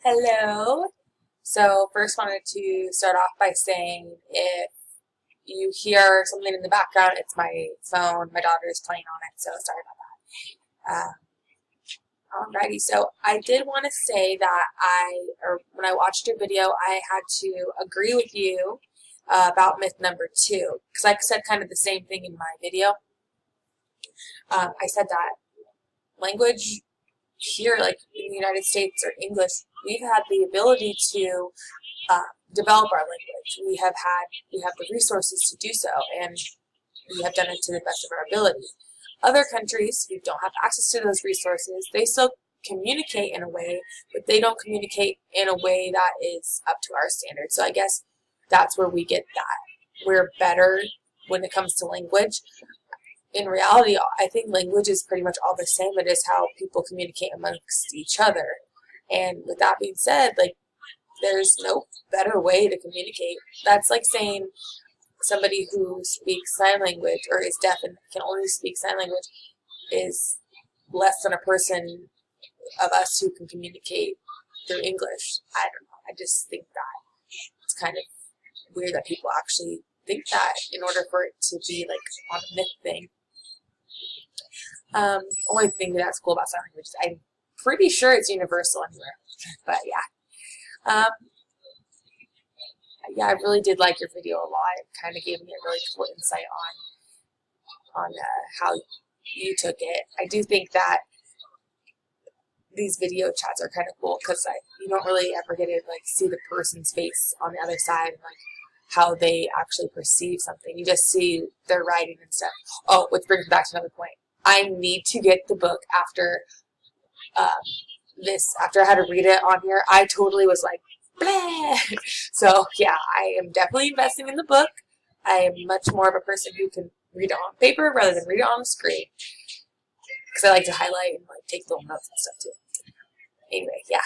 Hello. So first wanted to start off by saying if you hear something in the background, it's my phone. My daughter is playing on it, so sorry about that. Alrighty, so I did want to say that when I watched your video, I had to agree with you about myth number 2, because I said kind of the same thing in my video. I said that language here, like in the United States or English, we've had the ability to develop our language. We have the resources to do so, and we have done it to the best of our ability. Other countries who don't have access to those resources, they still communicate in a way, but they don't communicate in a way that is up to our standards. So I guess that's where we get that we're better when it comes to language. In reality, I think language is pretty much all the same. It is how people communicate amongst each other. And with that being said, like, there's no better way to communicate. That's like saying somebody who speaks sign language or is deaf and can only speak sign language is less than a person of us who can communicate through English. I don't know. I just think that it's kind of weird that people actually think that in order for it to be like on a myth thing. Only thing that's cool about sign language is I'm pretty sure it's universal anywhere. But yeah. Yeah, I really did like your video a lot. It kind of gave me a really cool insight on how you took it. I do think that these video chats are kind of cool because you don't really ever get to like see the person's face on the other side and like how they actually perceive something. You just see their writing and stuff. Oh, which brings me back to another point. I need to get the book after after I had to read it on here. I totally was like, blah. So yeah, I am definitely investing in the book. I am much more of a person who can read it on paper rather than read it on the screen, because I like to highlight and like take little notes and stuff too. Anyway, yeah.